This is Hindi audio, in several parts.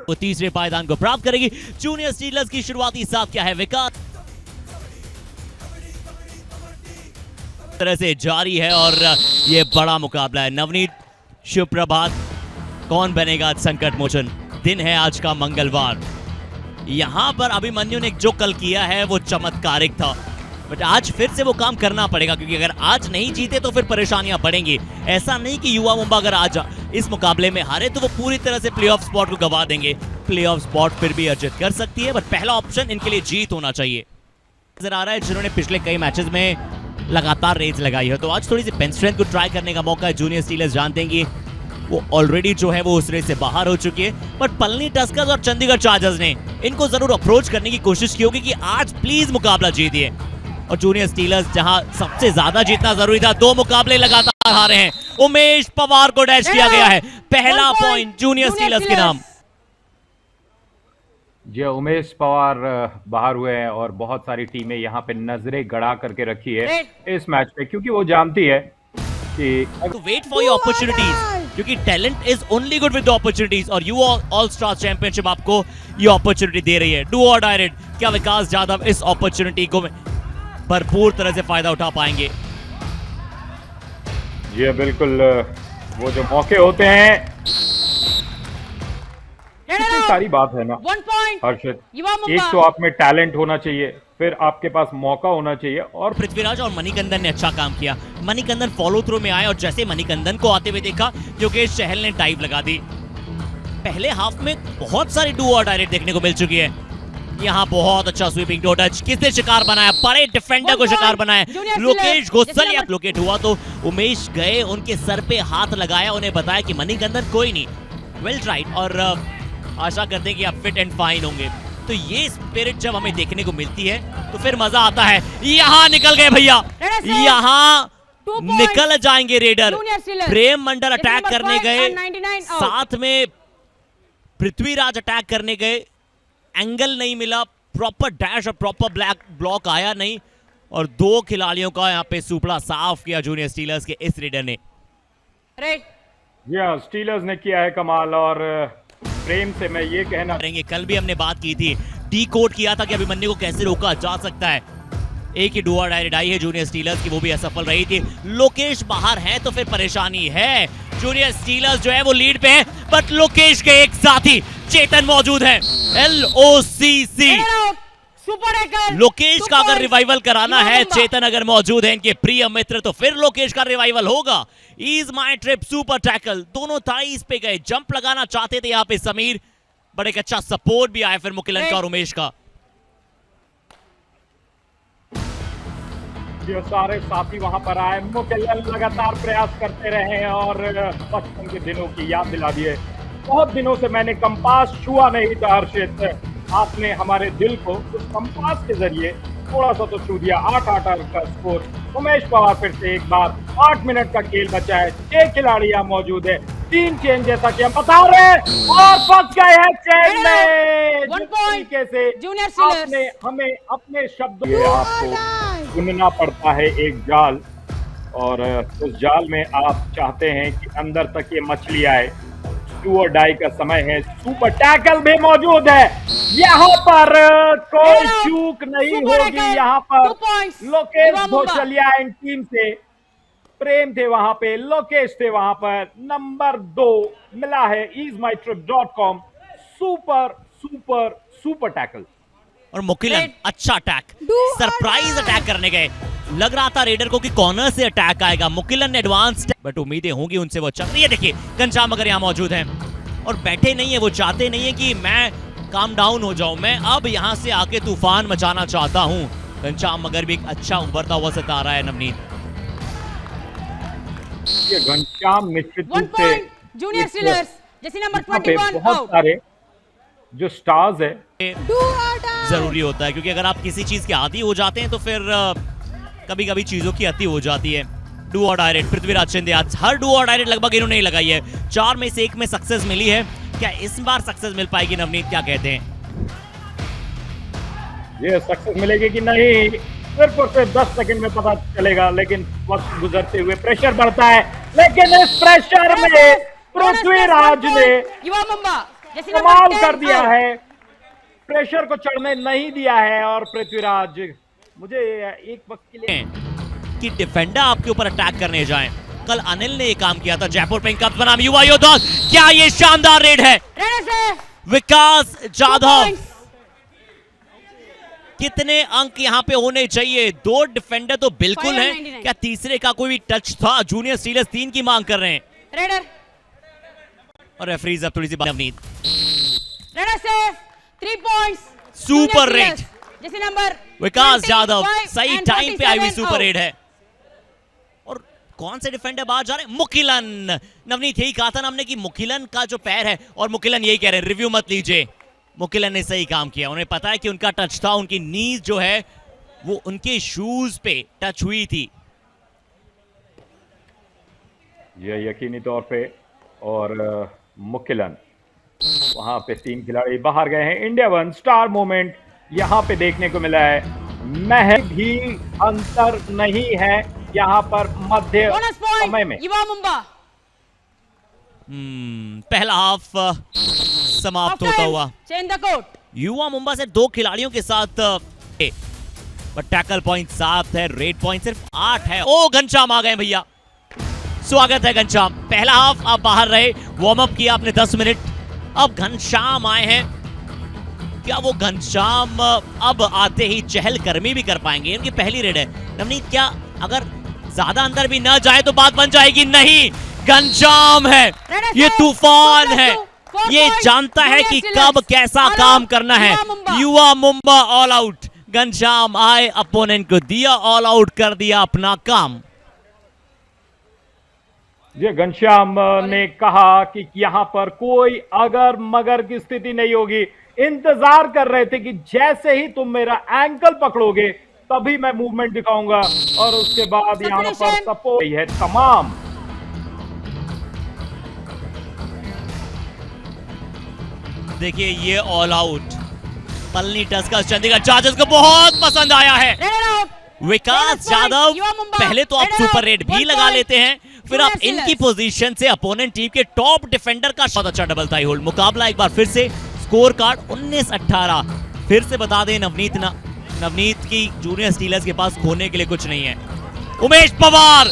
वो तीसरे पायदान को प्राप्त करेगी। जूनियर स्टीलर्स की शुरुआती साथ क्या है, विकास तरह से जारी है और ये बड़ा मुकाबला है। नवनीत, शुभ प्रभात। कौन बनेगा आज संकट मोचन? दिन है आज का मंगलवार। यहां पर अभिमन्यु ने जो कल किया है वो चमत्कारिक था, बट आज फिर से वो काम करना पड़ेगा, क्योंकि अगर आज नहीं जीते तो फिर परेशानियां बढ़ेंगी। ऐसा नहीं कि युवा मुंबा अगर आज इस मुकाबले में हारे तो वो पूरी तरह से प्लेऑफ स्पॉट को गवा देंगे। प्लेऑफ स्पॉट फिर भी अर्जित कर सकती है, बट पहला ऑप्शन इनके लिए जीत होना चाहिए। नजर आ रहा है जिन्होंने पिछले कई मैचेस में लगातार रेस लगाई है, तो आज थोड़ी सी बेंच स्ट्रेंथ को ट्राई करने का मौका है। जूनियर स्टीलर्स जानते हैं कि वो ऑलरेडी जो है वो उस रेस से बाहर हो चुकी है, बट पलनी टस्कर्स और चंडीगढ़ चार्जर्स ने इनको जरूर अप्रोच करने की कोशिश की होगी कि आज प्लीज मुकाबला जीतिए। और जूनियर स्टीलर्स जहां सबसे ज्यादा जीतना जरूरी था, 2 मुकाबले लगातार हारे हैं। उमेश पवार को डैश किया गया है, पहला पॉइंट जूनियर स्टीलर्स के नाम। जी, उमेश पवार बाहर हुए हैं और बहुत सारी टीमें यहाँ पे नजरें गड़ा करके रखी है इस मैच पे, क्योंकि वो जानती है कि वेट फॉर योर अपॉर्चुनिटीज, क्योंकि talent is only good with the opportunities, और यू ऑल स्टार चैंपियनशिप आपको ये अपॉर्चुनिटी दे रही है। डू और डाई रेड। क्या विकास जाधव इस अपॉर्चुनिटी को भरपूर तरह से फायदा उठा पाएंगे? जी बिल्कुल, वो जो मौके होते हैं, कितनी सारी बात है ना हर्षित, एक तो आप में टैलेंट होना चाहिए, फिर आपके पास मौका होना चाहिए। और पृथ्वीराज और मणिकंदन ने अच्छा काम किया। मणिकंदन फॉलो थ्रू में आए और जैसे मणिकंदन को आते हुए देखा, योगेश चहल ने डाइव लगा दी। पहले हाफ में बहुत सारी डू और डायरेक्ट देखने को मिल चुकी है। यहाँ बहुत अच्छा स्वीपिंग टो टच, किसने शिकार बनाया? बड़े डिफेंडर को शिकार बनाया लोकेश गोस्वामी। लोकेट हुआ तो उमेश गए, उनके सर पे हाथ लगाया, उन्हें बताया कि मणिकंदन कोई नहीं, वेल ट्राइड, और आशा करते हैं कि आप फिट एंड फाइन होंगे। तो ये स्पिरिट जब हमें देखने को मिलती है तो फिर मजा आता है। यहाँ निकल गए भैया, यहाँ निकल जाएंगे रेडर। प्रेम मंडल अटैक करने गए, साथ में पृथ्वीराज अटैक करने गए, एंगल नहीं मिला, प्रॉपर डैश और प्रॉपर ब्लॉक आया नहीं, और 2 खिलाड़ियों का यहाँ पे सुपड़ा साफ किया जूनियर स्टीलर्स के इस रेडर ने। स्टीलर्स ने किया है कमाल। और प्रेम से मैं ये कहना करेंगे, कल भी हमने बात की थी, डी कोड किया था कि अभिमन्यु को कैसे रोका जा सकता है। एक ही डुआ डायरेक्ट आई है जूनियर स्टीलर्स की, वो भी असफल रही थी। लोकेश बाहर है तो फिर परेशानी है। जूनियर स्टीलर्स जो है वो लीड पे है, बट लोकेश के एक साथी चेतन मौजूद है। LOCC लोकेश का अगर रिवाइवल कराना है, चेतन अगर मौजूद है इनके प्रिय मित्र, तो फिर लोकेश का रिवाइवल होगा। Is my trip super tackle, दोनों थाईज पे गए, जंप लगाना चाहते थे यहाँ पे समीर, बड़े एक अच्छा सपोर्ट भी आया फिर मुकिलन का और उमेश का। जो सारे साथी वहां पर आए, मुकिलन लगातार प्रयास करते रहे और बचपन के दिनों की याद दिला दिए। बहुत दिनों से मैंने कंपास छुआ नहीं था हर्षित, आपने हमारे दिल को उस कंपास के जरिए थोड़ा सा तो छू दिया। 8-8 का स्कोर। उमेश पवार फिर से एक बार, 8 मिनट का खेल बचा है, 6 खिलाड़ी यहाँ मौजूद है, 3 चेंज जैसा कि हम बता रहे हैं, और फंस गए हैं चेन में। जिस तरीके से आपने हमें अपने शब्दों आपको बुनना पड़ता है एक जाल, और उस जाल में आप चाहते हैं कि अंदर तक ये मछली आए। डू और डाई का समय है, सुपर टैकल भी मौजूद है। यहाँ पर कोई चूक नहीं होगी। यहाँ पर लोकेश घोषालिया एंड टीम से प्रेम थे वहां पे, लोकेश थे वहां पर। नंबर 2 मिला है easemytrip.com। Super super super tackle. और मुकिलन अच्छा अटैक, सरप्राइज अटैक करने गए। लग रहा था रेडर को कि कॉर्नर से अटैक आएगा, मुकिलन ने एडवांस, बट उम्मीदें होंगी उनसे वो चल रही है। देखिए घनश्याम मगर यहाँ मौजूद हैं और बैठे नहीं है, वो चाहते नहीं है कि मैं काम डाउन हो जाऊं, मैं अब यहाँ से आके तूफान मचाना चाहता हूँ। घनश्याम मगर भी एक अच्छा उभरता हुआ सितारा है नवनीत। ये घनश्याम निश्चित रूप से जूनियर स्टीलर्स जैसे नंबर 21 बहुत सारे जो स्टार्स है जरूरी होता है, क्योंकि अगर आप किसी चीज के आदी हो जाते हैं तो फिर कभी कभी चीजों की अति हो जाती है। डू और डायरेक्ट पृथ्वीराज शिंदे, आज हर डू और डायरेक्ट लगभग इन्होंने लगाई है। 4 में से 1 में सक्सेस मिली है। क्या इस बार सक्सेस मिल पाएगी नवनीत, क्या कहते हैं? ये सक्सेस मिलेगी कि नहीं सिर्फ और सिर्फ 10 सेकंड में पता चलेगा, लेकिन वक्त गुजरते हुए प्रेशर बढ़ता है। लेकिन इस प्रेशर में पृथ्वीराज ने जैसे कमाल नंबर 10 कर दिया out. है, प्रेशर को चढ़ने नहीं दिया है। और पृथ्वीराज, मुझे एक वक्त के लिए कि डिफेंडर आपके ऊपर अटैक करने जाएं। कल अनिल ने ये काम किया था जयपुर पिंक कप्स बनाम युवा योद्धा। क्या ये शानदार रेड है रेडर सेफ, विकास 2 जाधव। points. कितने अंक यहाँ पे होने चाहिए? 2 डिफेंडर तो बिल्कुल हैं। 599. क्या तीसरे का कोई भी टच था? जूनियर स्टीलर्स 3 की मांग कर रहे हैं रेडर, और रेफरीज अब थोड़ी सी Navneet. Raider safe, 3 points. Super Junior raid, Steelers. जैसे नंबर विकास 25 जाधव सही and टाइम पे आई हुई 47 सुपर out. रेड है। और कौन से डिफेंडर बाहर जा रहे हैं? मुकिलन। नवनीत यही कहा था ना हमने कि मुकिलन का जो पैर है, और मुकिलन यही कह रहे हैं रिव्यू मत लीजिए, मुकिलन ने सही काम किया। उन्हें पता है कि उनका टच था, उनकी नीज जो है वो उनके शूज पे टच हुई थी। ये यकीनी तौर पे, और मुकिलन वहां पे 3 खिलाड़ी बाहर गए हैं। इंडिया 1 स्टार मोमेंट यहां पे देखने को मिला है। महज भी अंतर नहीं है यहां पर मध्य बोनस समय पॉइंट में। युवा मुंबा। पहला हाफ समाप्त होता हुआ। Change the court. युवा मुंबा से 2 खिलाड़ियों के साथ टैकल पॉइंट 7 है, रेड पॉइंट सिर्फ 8 है। ओ घनश्याम आ गए भैया, स्वागत है घनश्याम। पहला हाफ आप बाहर रहे, वार्म अप किया आपने 10 मिनट, अब घनश्याम आए हैं। क्या वो घनश्याम अब आते ही चहलकदमी भी कर पाएंगे? उनकी पहली रेड है। नवनीत, क्या अगर ज्यादा अंदर भी न जाए तो बात बन जाएगी? नहीं, घनश्याम है, ये तूफान है, ये जानता है कि कब कैसा काम करना है। युवा मुंबा ऑल आउट। घनश्याम आए, अपोनेंट को दिया ऑल आउट, कर दिया अपना काम। ये घनश्याम ने कहा कि यहाँ पर कोई अगर मगर की स्थिति नहीं होगी। इंतजार कर रहे थे कि जैसे ही तुम मेरा एंकल पकड़ोगे तभी मैं मूवमेंट दिखाऊंगा, और उसके बाद यहाँ पर सपोर्ट है तमाम। देखिए ये all out Palani tusker Chandigarh chargers को बहुत पसंद आया है। विकास जाधव पहले तो आप सुपर रेड भी लगा लेते हैं, फिर आप इनकी पोजीशन से अपोनेंट टीम के टॉप डिफेंडर का बहुत अच्छा डबल थाई होल्ड। मुकाबला एक बार फिर से, स्कोर कार्ड 19-18। फिर से बता दें नवनीत की जूनियर स्टीलर्स के पास खोने के लिए कुछ नहीं है। उमेश पवार,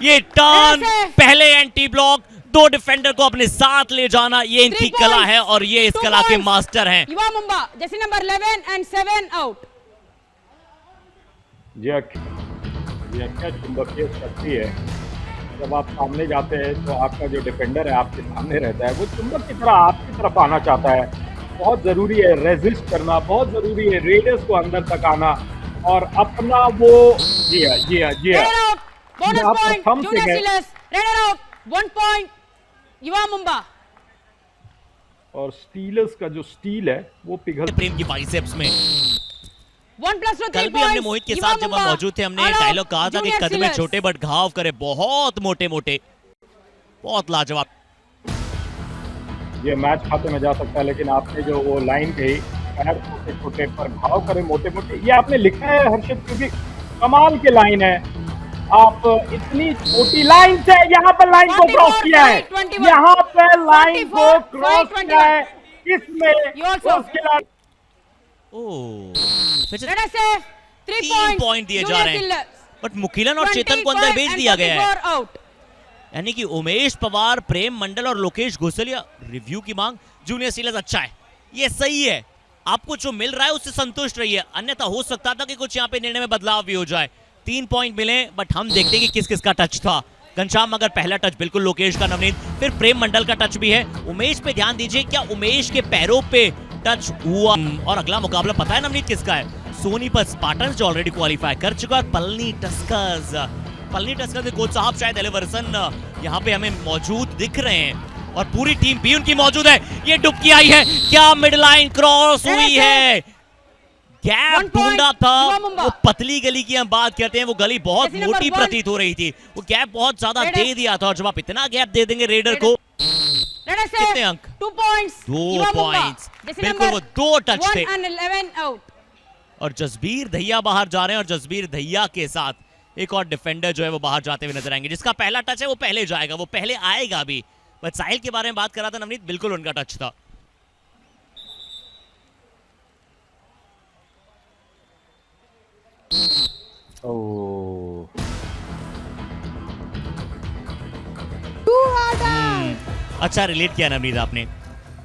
ये टर्न, पहले एंटी ब्लॉक, 2 डिफेंडर को अपने साथ ले जाना, ये इनकी कला है और ये इस कला के मास्टर हैं। युवा मुंबा जैसे नंबर 11 and 7 आउट। ये क्या चुंबकीय शक्ति है, जब आप सामने जाते हैं तो आपका जो डिफेंडर है आपके सामने रहता है, वो चुंबक की तरह आपकी तरफ आना चाहता है। बहुत जरूरी है रेजिस्ट करना, बहुत जरूरी है रेडर्स को अंदर तक आना और अपना वो जी हाँ bonus point junior stealers. Raider out, 1 point युवा मुंबा। और स्टीलर्स का जो स्टील है वो पिघल। प्रेम की बाइसेप्स में 1+2 कल भी हमने मोहित के साथ जब हम मौजूद थे, हमने डायलॉग कहा था कि कदम में छोटे बट घाव करे, बहुत मोटे मोटे, बहुत लाजवाब। ये मैच खाते में जा सकता है, लेकिन आपने जो वो लाइन कही, पैर छोटे छोटे पर घाव करे मोटे मोटे, ये आपने लिखा है हर्षित, क्योंकि कमाल की लाइन है। आप इतनी छोटी लाइन से यहाँ पर लाइन को क्रॉस किया है, यहाँ पर लाइन को क्रॉस किया है, इसमें उस खिलाड़ी 3 पॉइंट दिए जा रहे हैं, बट मुकिलन और चेतन को अंदर भेज दिया गया है। यानी कि उमेश पवार, प्रेम मंडल और लोकेश घोसलिया, रिव्यू की मांग। जूनियर स्टीलर्स अच्छा है, ये सही है, आपको जो मिल रहा है उससे संतुष्ट रहिए, अन्यथा हो सकता था कि कुछ यहाँ पे निर्णय में बदलाव भी हो जाए। 3 पॉइंट मिले, बट हम देखते हैं कि किस किस का टच था। घनश्याम मगर पहला टच बिल्कुल लोकेश का, नवनीत, फिर प्रेम मंडल का टच भी है। उमेश पे ध्यान दीजिए, क्या उमेश के पैरों पे टच हुआ? और अगला मुकाबला पता है नवनीत किसका है? सोनीपत स्पार्टन्स जो ऑलरेडी क्वालिफाई कर चुका है, पलनी टस्कर्स के कोच साहब शायद एलिवर्सन यहाँ पे हमें मौजूद दिख रहे हैं और पूरी टीम भी उनकी मौजूद है। ये डुबकी आई है, क्या मिड लाइन क्रॉस हुई है? गैप ढूंढा था, वो पतली गली की हम बात करते हैं, वो गली बहुत मोटी प्रतीत हो रही थी, वो गैप बहुत ज्यादा दे दिया था। और जब आप इतना गैप दे देंगे रेडर को, कितने अंक? 2 पॉइंट्स 2 पॉइंट्स, बिल्कुल वो 2 टच थे। 11 आउट। और जसबीर दहिया बाहर जा रहे हैं, और जसबीर दहिया के साथ एक और डिफेंडर जो है वो बाहर जाते हुए नजर आएंगे। जिसका पहला टच है वो पहले जाएगा, वो पहले आएगा भी, बट साहिल के बारे में बात कर रहा था नवनीत, बिल्कुल उनका टच था। अच्छा रिलेट किया नवनीत आपने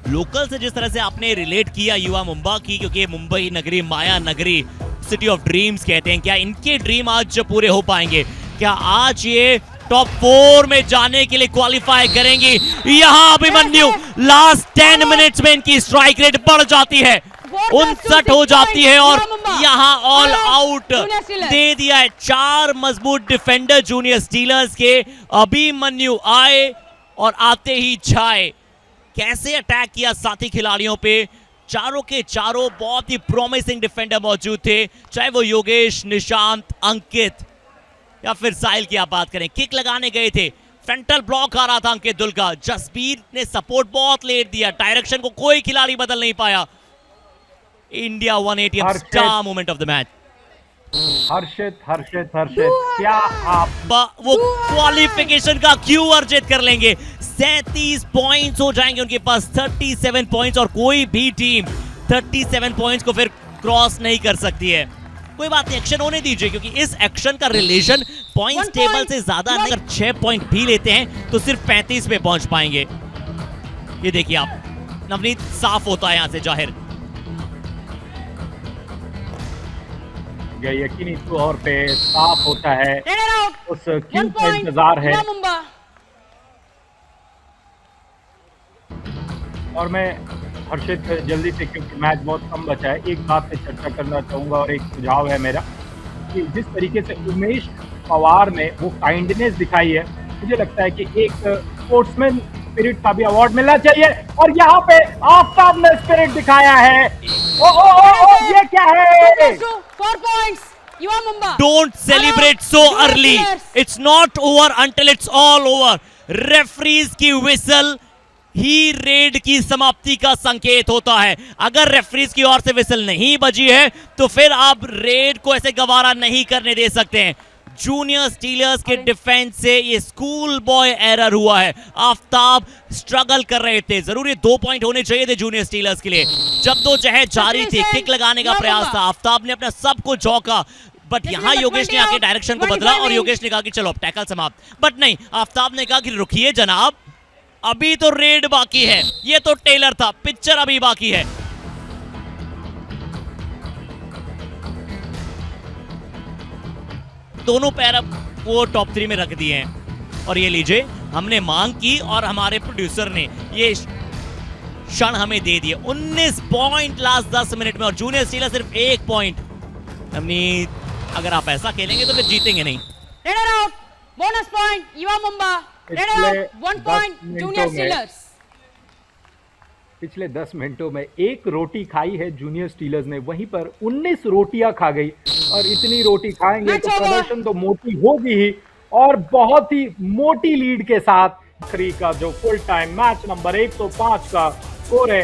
लोकल से, जिस तरह से आपने रिलेट किया युवा मुंबा की, क्योंकि मुंबई नगरी माया नगरी, सिटी ऑफ ड्रीम्स कहते हैं। क्या इनके ड्रीम आज पूरे हो पाएंगे? क्या आज ये टॉप 4 में जाने के लिए क्वालिफाई करेंगी? यहाँ अभिमन्यु लास्ट 10 मिनट्स में इनकी स्ट्राइक रेट बढ़ जाती है, 59 हो जाती है और यहाँ ऑल आउट दे दिया है। 4 मजबूत डिफेंडर जूनियर स्टीलर्स के, अभिमन्यु आए और आते ही छाए। कैसे अटैक किया साथी खिलाड़ियों पे, चारों के चारों बहुत ही प्रॉमिसिंग डिफेंडर मौजूद थे, चाहे वो योगेश, निशांत, अंकित या फिर साहिल की आप बात करें। किक लगाने गए थे, फ्रंटल ब्लॉक आ रहा था अंकित दुल का, जसबीर ने सपोर्ट बहुत लेट दिया, डायरेक्शन को कोई खिलाड़ी बदल नहीं पाया। India 180 star moment of the match. Harshit क्या आप वो क्वालिफिकेशन का क्यों अर्जित कर लेंगे? 37 पॉइंट्स हो जाएंगे उनके पास, 37 पॉइंट्स, और कोई भी टीम 37 पॉइंट्स को फिर क्रॉस नहीं कर सकती है। कोई बात नहीं, एक्शन होने दीजिए, क्योंकि इस एक्शन का रिलेशन पॉइंट्स टेबल से ज्यादा नहीं। अगर 6 पॉइंट भी लेते हैं तो सिर्फ 35 पे पहुंच पाएंगे। ये देखिए आप, नवनीत साफ होता है यहां से जाहिर। यकीनी तौर पे साफ होता है, उस क्यू का इंतजार है। और मैं हर्षित जल्दी से, क्योंकि मैच बहुत कम बचा है, एक बात पे चर्चा करना चाहूंगा और एक सुझाव है मेरा कि जिस तरीके से उमेश पवार ने वो काइंडनेस दिखाई है, मुझे लगता है कि एक स्पोर्ट्समैन स्पिरिट का भी अवार्ड मिलना चाहिए। और यहाँ पे आफ्ताब ने स्पिरिट दिखाया है। ओ, ये क्या है? 4 points. युवा Mumba. Don't celebrate so early. It's not over until it's all over. Referees की विसल ही रेड की समाप्ति का संकेत होता है। अगर रेफरीज की ओर से विसल नहीं बजी है तो फिर आप रेड को ऐसे गवारा नहीं करने दे सकते हैं। जूनियर स्टीलर्स के डिफेंस से ये स्कूल बॉय एरर हुआ है। आफ्ताब स्ट्रगल कर रहे थे, जरूरी 2 पॉइंट होने चाहिए थे जूनियर स्टीलर्स के लिए। जद्दोजहद जारी थी, किक लगाने का प्रयास था, आफ्ताब ने अपना सब कुछ झोंका, बट यहां योगेश ने आके डायरेक्शन को बदला और योगेश ने कहा कि चलो अब टैकल समाप्त। बट नहीं, आफ्ताब ने कहा कि रुकिए जनाब, अभी तो रेड बाकी है, ये तो टेलर था, पिक्चर अभी बाकी है। दोनों पैर अब वो टॉप 3 में रख दिए हैं। और ये लीजिए, हमने मांग की और हमारे प्रोड्यूसर ने ये क्षण हमें दे दिए। 19 पॉइंट लास्ट 10 मिनट में और जूनियर स्टीलर सिर्फ 1 पॉइंट। नवनीत, अगर आप ऐसा खेलेंगे तो फिर जीतेंगे नहीं। रनर आउट, बोनस पॉइंट युवा Mumba. Runner out, 1 point junior stealers. पिछले 10 मिनटों में 1 रोटी खाई है जूनियर स्टीलर्स ने, वहीं पर 19 रोटियां खा गई। और इतनी रोटी खाएंगे तो प्रदर्शन तो मोटी होगी ही, और बहुत ही मोटी लीड के साथ आखिरी का जो फुल टाइम मैच नंबर 105 का स्कोर है।